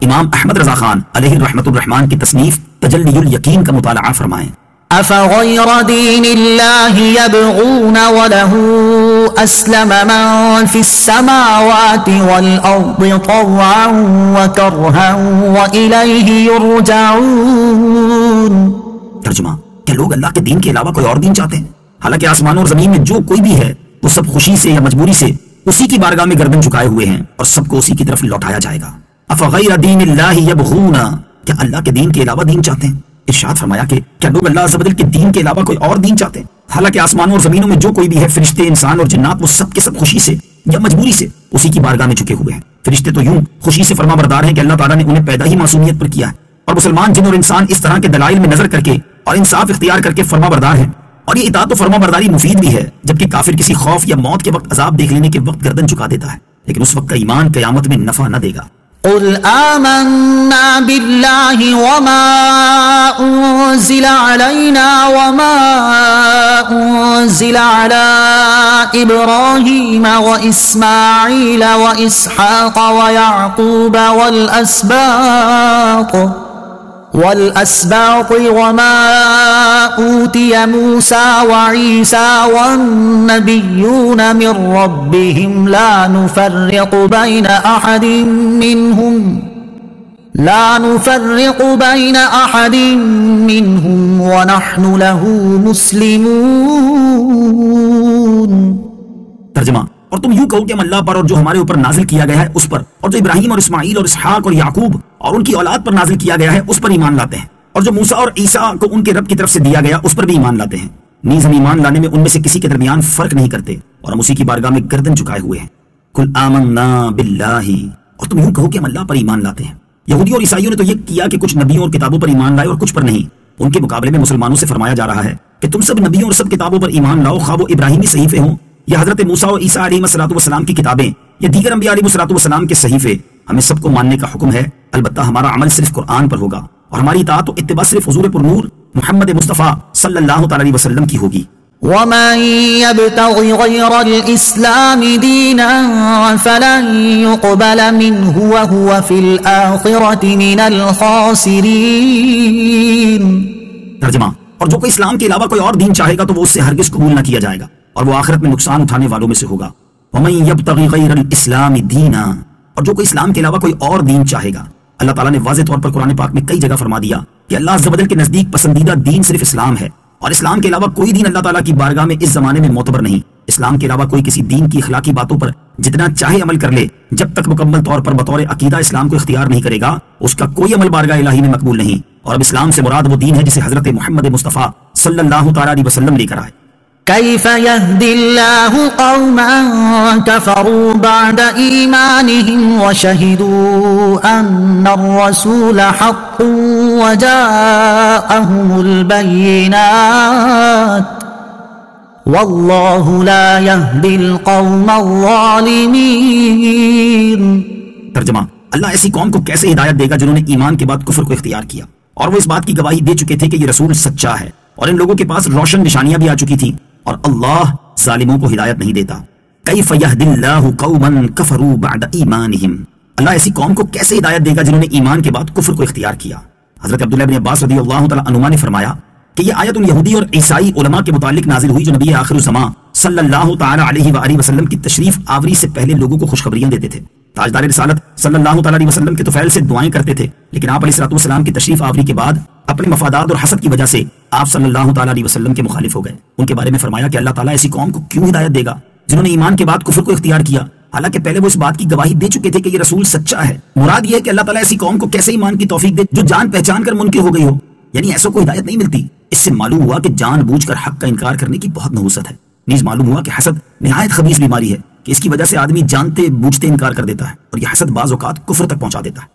امام احمد رضا خان علیہ رحمت الرحمان کی تصنیف تجلی الیقین کا مطالعہ فرمائیں۔ افغیر دین اللہ یبغون وله اسلم من فی السماوات والارض طوعا وکرہا وإلیہ یرجعون۔ ترجمہ، کیا لوگ اللہ کے دین کے علاوہ کوئی اور دین چاہتے ہیں؟ حالانکہ آسمانوں اور زمین میں جو کوئی بھی ہے وہ سب خوشی سے یا مجبوری سے اسی کی بارگاہ میں گردن جھکائے ہوئے ہیں اور سب کو اسی کی طرف لوٹایا جائے گا۔ افغیر دین اللہ یبغون، کیا اللہ کے دین کے علاوہ دین چاہتے ہیں؟ ارشاد فرمایا کہ کیا لوگ اللہ عز و جل کے دین کے علاوہ کوئی اور دین چاہتے ہیں؟ حالانکہ آسمانوں اور زمینوں میں جو کوئی بھی ہے، فرشتے، انسان اور جنات، وہ سب کے سب خوشی سے یا مجبوری سے اسی کی بارگاہ میں جھکے ہوئے ہیں۔ فرشتے تو یوں خوشی سے فرما بردار ہیں کہ اللہ تعالیٰ نے انہیں پیدا ہی معصومیت پر کیا ہے، اور مسلمان جن اور انسان اس طرح کے دلائل میں نظر کر کے اور انصاف اختیار کر کے فرما بردار ہیں، اور یہ اطاعت و فرما برداری مفید بھی ہے، جبکہ کافر کسی خوف یا موت کے وقت عذاب دیکھ لینے کے وقت گردن جھکا دیتا ہے، لیکن اس وقت کا ایمان قیامت میں نفع نہ دے گا۔ قل آمنا بالله وما أنزل علينا وما أنزل على إبراهيم وإسماعيل وإسحاق ويعقوب والأسباط وما أوتي موسى وعيسى والنبيون من ربهم لا نفرق بين أحد منهم ونحن له مسلمون۔ ترجمہ، اور تم یوں کہو کہ ہم اللہ پر اور جو ہمارے اوپر نازل کیا گیا ہے اس پر، اور جو ابراہیم اور اسماعیل اور اسحاق اور یعقوب اور ان کی اولاد پر نازل کیا گیا ہے اس پر ایمان لاتے ہیں، اور جو موسیٰ اور عیسیٰ کو ان کے رب کی طرف سے دیا گیا اس پر بھی ایمان لاتے ہیں۔ نیز ہم ایمان لانے میں ان میں سے کسی کے درمیان فرق نہیں کرتے، اور ہم اسی کی بارگاہ میں گردن جھکائے ہوئے ہیں۔ قل آمنا باللہ، اور تم یوں کہو کہ ہم اللہ پر ایمان لاتے ہیں۔ یہودیوں اور عیسائیوں نے تو یہ کیا کہ کچھ نبیوں اور کتابوں پر ایمان لائے اور کچھ پر نہیں۔ ان کے مقابلے میں مسلمانوں سے فرمایا جا رہا ہے کہ تم سب نبیوں اور سب کتابوں پر ایمان لاؤ، خواہ وہ ابراہیمی صحیفے ہوں یا حضرت موسیٰ و عیسیٰ علیہ السلام کی کتابیں یا دیگر انبیاء علیہ السلام کے صحیفے۔ ہمیں سب کو ماننے کا حکم ہے، البتہ ہمارا عمل صرف قرآن پر ہوگا، اور ہماری اطاعت و اتباع صرف حضور پر نور محمد مصطفیٰ صلی اللہ تعالی علیہ وسلم کی ہوگی۔ ومن يبتغ غير الإسلام دينا فلن يقبل منه وهو في الآخرة من الخاسرين۔ ترجمہ، اور جو کوئی اسلام کے علاوہ کوئی اور دین چاہے گا تو وہ اس سے ہرگز قبول نہ کیا جائے گا، اور وہ آخرت میں نقصان اٹھانے والوں میں سے ہوگا۔ ومن يبتغ غير الإسلام دينا، اور جو کوئی اسلام کے علاوہ کوئی اور دین چاہے گا۔ اللہ تعالیٰ نے واضح طور پر قرآن پاک میں کئی جگہ فرما دیا کہ اللہ عز و جل کے نزدیک پسندیدہ دین صرف اسلام ہے، اور اسلام کے علاوہ کوئی دین اللہ تعالیٰ کی بارگاہ میں اس زمانے میں معتبر نہیں۔ اسلام کے علاوہ کوئی کسی دین کی اخلاقی باتوں پر جتنا چاہے عمل کر لے، جب تک مکمل طور پر بطور عقیدہ اسلام کو اختیار نہیں کرے گا اس کا کوئی عمل بارگاہ الہی میں مقبول نہیں۔ اور اب اسلام سے مراد وہ دین ہے جسے حضرت محمد مصطفیٰ صلی اللہ تعالی علیہ وسلم لے کر آئے۔ كيف يهدي الله قوما كفروا بعد إيمانهم وشهدوا أن الرسول حق وجاءهم البينات والله لا يهدي القوم الظالمين۔ ترجمہ، اللہ ایسی قوم کو کیسے ہدایت دے گا جنہوں نے ایمان کے بعد کفر کو اختیار کیا، اور وہ اس بات کی گواہی دے چکے تھے کہ یہ رسول سچا ہے، اور ان لوگوں کے پاس روشن نشانیاں بھی آ چکی تھیں، اور اللہ ظالموں کو ہدایت نہیں دیتا۔ کیف یہدی اللہ قوما کفروا بعد ایمانہم، اللہ ایسی قوم کو کیسے ہدایت دے گا جنہوں نے ایمان کے بعد کفر کو اختیار کیا۔ حضرت عبداللہ بن عباس رضی اللہ تعالیٰ عنہما نے فرمایا کہ یہ آیت ان یہودی اور عیسائی علماء کے متعلق نازل ہوئی جو نبی آخر الزمان صلی اللہ تعالی علیہ وآلہ وسلم کی تشریف آوری سے پہلے لوگوں کو خوشخبریاں دیتے تھے۔ تاجدار رسالت صلی اللہ تعالی علیہ وسلم کے طفیل سے دعائیں کرتے تھے، لیکن آپ علیہ السلام کی تشریف آوری کے بعد اپنے مفادات اور حسد کی وجہ سے آپ صلی اللہ تعالی علیہ وسلم کے مخالف ہو گئے۔ ان کے بارے میں فرمایا کہ اللہ تعالیٰ ایسی قوم کو کیوں ہدایت دے گا جنہوں نے ایمان کے بعد کفر کو اختیار کیا، حالانکہ پہلے وہ اس بات کی گواہی دے چکے تھے کہ یہ رسول سچا ہے۔ مراد یہ ہے کہ اللہ تعالیٰ ایسی قوم کو کیسے ایمان کی توفیق دے جو جان پہچان کر منکر ہو گئی ہو، یعنی ایسوں کو ہدایت نہیں ملتی۔ اس سے معلوم ہوا کہ جان بوجھ کر حق کا انکار کرنے کی بہت نحوست ہے۔ نیز معلوم ہوا کہ حسد نہایت خبیث بیماری ہے کہ اس کی وجہ سے آدمی جانتے بوجھتے انکار کر دیتا ہے، اور یہ حسد بعض اوقات کفر تک پہنچا دیتا ہے۔